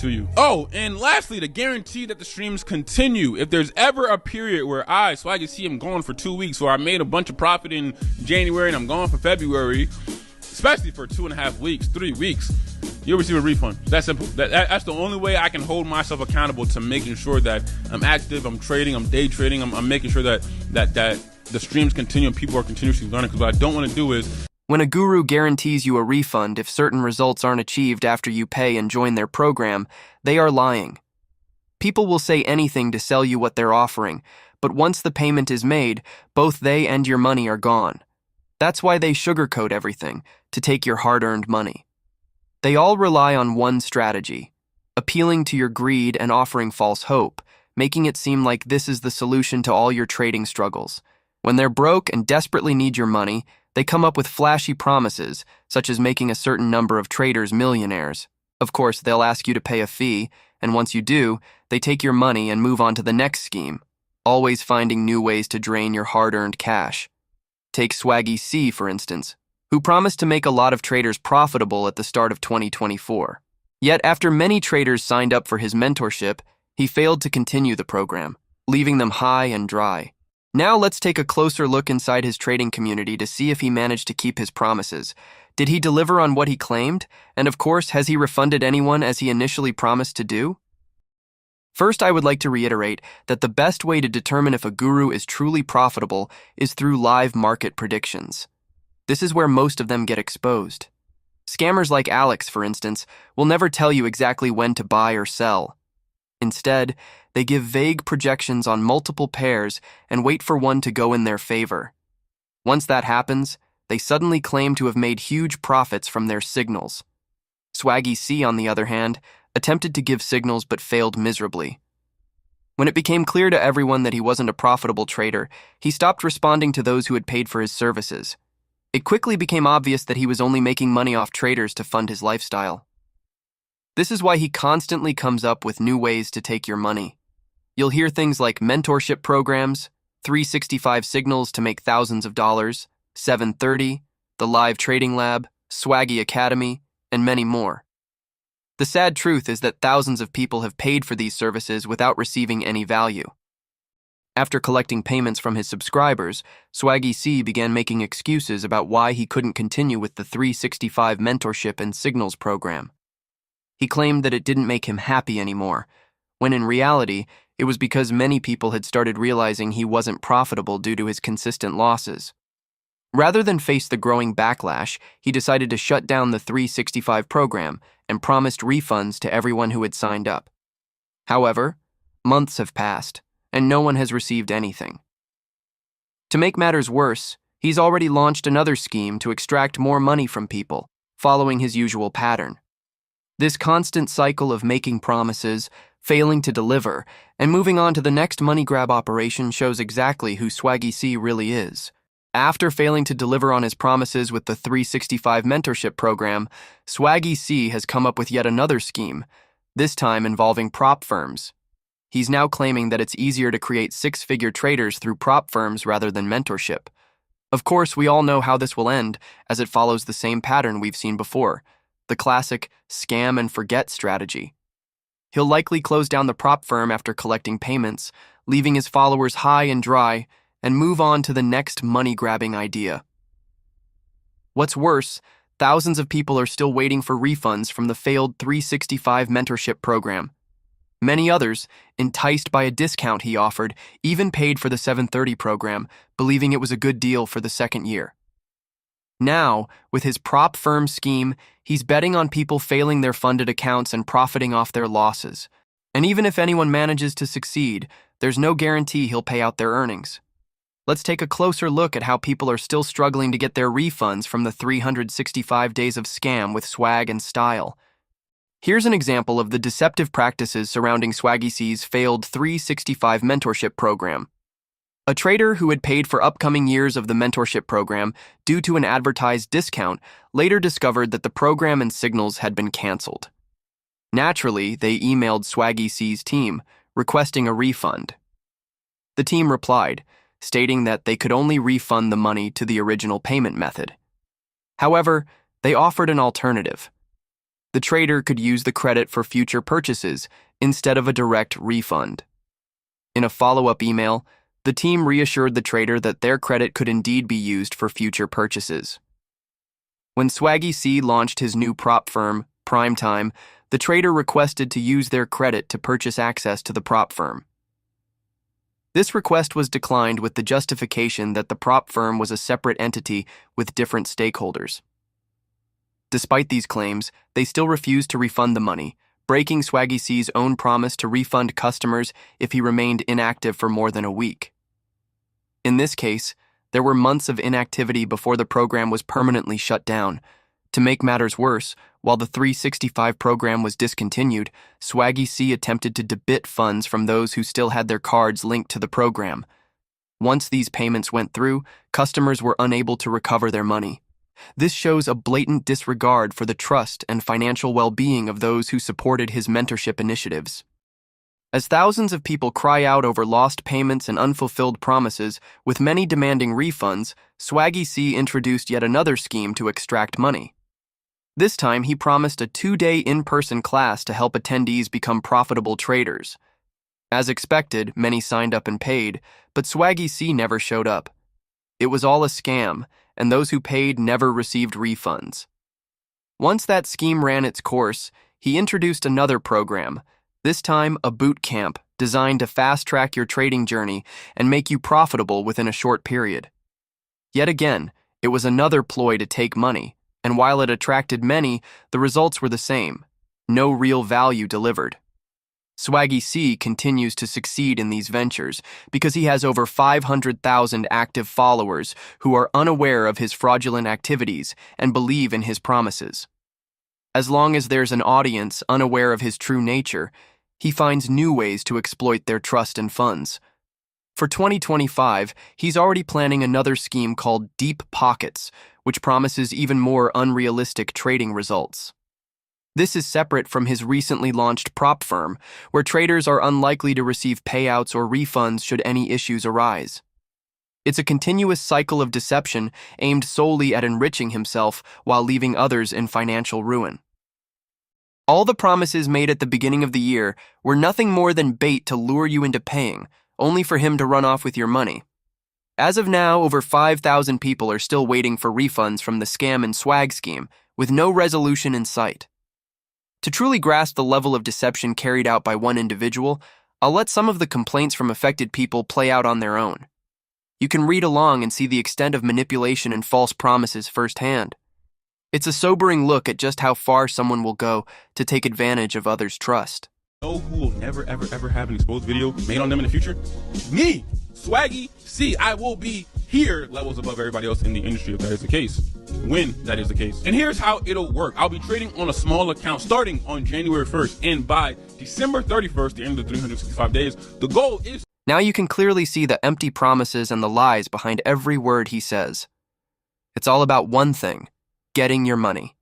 to you. Oh, and lastly, to guarantee that the streams continue, if there's ever a period where Swaggy C, I'm gone for 2 weeks, or I made a bunch of profit in January and I'm gone for February, especially for 2.5 weeks, 3 weeks, you'll receive a refund. That's simple. That's the only way I can hold myself accountable to making sure that I'm active, I'm trading, I'm day trading, I'm making sure that the streams continue and people are continuously learning, because what I don't want to do is... When a guru guarantees you a refund if certain results aren't achieved after you pay and join their program, they are lying. People will say anything to sell you what they're offering, but once the payment is made, both they and your money are gone. That's why they sugarcoat everything, to take your hard-earned money. They all rely on one strategy: appealing to your greed and offering false hope, making it seem like this is the solution to all your trading struggles. When they're broke and desperately need your money, they come up with flashy promises, such as making a certain number of traders millionaires. Of course, they'll ask you to pay a fee, and once you do, they take your money and move on to the next scheme, always finding new ways to drain your hard-earned cash. Take Swaggy C, for instance, who promised to make a lot of traders profitable at the start of 2024. Yet after many traders signed up for his mentorship, he failed to continue the program, leaving them high and dry. Now let's take a closer look inside his trading community to see if he managed to keep his promises. Did he deliver on what he claimed? And of course, has he refunded anyone as he initially promised to do? First, I would like to reiterate that the best way to determine if a guru is truly profitable is through live market predictions. This is where most of them get exposed. Scammers like Alex, for instance, will never tell you exactly when to buy or sell. Instead, they give vague projections on multiple pairs and wait for one to go in their favor. Once that happens, they suddenly claim to have made huge profits from their signals. Swaggy C, on the other hand, attempted to give signals but failed miserably. When it became clear to everyone that he wasn't a profitable trader, he stopped responding to those who had paid for his services. It quickly became obvious that he was only making money off traders to fund his lifestyle. This is why he constantly comes up with new ways to take your money. You'll hear things like mentorship programs, 365 signals to make thousands of dollars, 730, the live trading lab, Swaggy Academy, and many more. The sad truth is that thousands of people have paid for these services without receiving any value. After collecting payments from his subscribers, Swaggy C began making excuses about why he couldn't continue with the 365 mentorship and signals program. He claimed that it didn't make him happy anymore, when in reality, it was because many people had started realizing he wasn't profitable due to his consistent losses. Rather than face the growing backlash, he decided to shut down the 365 program and promised refunds to everyone who had signed up. However, months have passed, and no one has received anything. To make matters worse, he's already launched another scheme to extract more money from people, following his usual pattern. This constant cycle of making promises, failing to deliver, and moving on to the next money grab operation shows exactly who Swaggy C really is. After failing to deliver on his promises with the 365 mentorship program, Swaggy C has come up with yet another scheme, this time involving prop firms. He's now claiming that it's easier to create six-figure traders through prop firms rather than mentorship. Of course, we all know how this will end, as it follows the same pattern we've seen before, the classic scam and forget strategy. He'll likely close down the prop firm after collecting payments, leaving his followers high and dry, and move on to the next money-grabbing idea. What's worse, thousands of people are still waiting for refunds from the failed 365 mentorship program. Many others, enticed by a discount he offered, even paid for the 730 program, believing it was a good deal for the second year. Now, with his prop firm scheme, he's betting on people failing their funded accounts and profiting off their losses. And even if anyone manages to succeed, there's no guarantee he'll pay out their earnings. Let's take a closer look at how people are still struggling to get their refunds from the 365 days of scam with swag and style. Here's an example of the deceptive practices surrounding Swaggy C's failed 365 mentorship program. A trader who had paid for upcoming years of the mentorship program due to an advertised discount later discovered that the program and signals had been canceled. Naturally, they emailed Swaggy C's team, requesting a refund. The team replied, stating that they could only refund the money to the original payment method. However, they offered an alternative. the trader could use the credit for future purchases instead of a direct refund. In a follow-up email, the team reassured the trader that their credit could indeed be used for future purchases. When SWAGGY C launched his new prop firm, Primetime, the trader requested to use their credit to purchase access to the prop firm. This request was declined with the justification that the prop firm was a separate entity with different stakeholders. Despite these claims, they still refused to refund the money, breaking SWAGGY C's own promise to refund customers if he remained inactive for more than a week. In this case, there were months of inactivity before the program was permanently shut down. To make matters worse, while the 365 program was discontinued, SWAGGY C attempted to debit funds from those who still had their cards linked to the program. Once these payments went through, customers were unable to recover their money. This shows a blatant disregard for the trust and financial well-being of those who supported his mentorship initiatives. As thousands of people cry out over lost payments and unfulfilled promises, with many demanding refunds, SWAGGY C introduced yet another scheme to extract money. This time, he promised a 2-day in-person class to help attendees become profitable traders. As expected, many signed up and paid, but SWAGGY C never showed up. It was all a scam, and those who paid never received refunds. Once that scheme ran its course, he introduced another program, this time a boot camp designed to fast-track your trading journey and make you profitable within a short period. Yet again, it was another ploy to take money, and while it attracted many, the results were the same: no real value delivered. SWAGGY C continues to succeed in these ventures because he has over 500,000 active followers who are unaware of his fraudulent activities and believe in his promises. As long as there's an audience unaware of his true nature, he finds new ways to exploit their trust and funds. For 2025, he's already planning another scheme called Deep Pockets, which promises even more unrealistic trading results. This is separate from his recently launched prop firm, where traders are unlikely to receive payouts or refunds should any issues arise. It's a continuous cycle of deception aimed solely at enriching himself while leaving others in financial ruin. All the promises made at the beginning of the year were nothing more than bait to lure you into paying, only for him to run off with your money. As of now, over 5,000 people are still waiting for refunds from the scam and swag scheme, with no resolution in sight. To truly grasp the level of deception carried out by one individual, I'll let some of the complaints from affected people play out on their own. You can read along and see the extent of manipulation and false promises firsthand. It's a sobering look at just how far someone will go to take advantage of others' trust. Know who will never, ever have an exposed video made on them in the future? Me, SWAGGY C. I will be here levels above everybody else in the industry if that is the case. When that is the case. And here's how it'll work. I'll be trading on a small account starting on January 1st, and by December 31st, the end of the 365 days, the goal is... Now you can clearly see the empty promises and the lies behind every word he says. It's all about one thing: getting your money.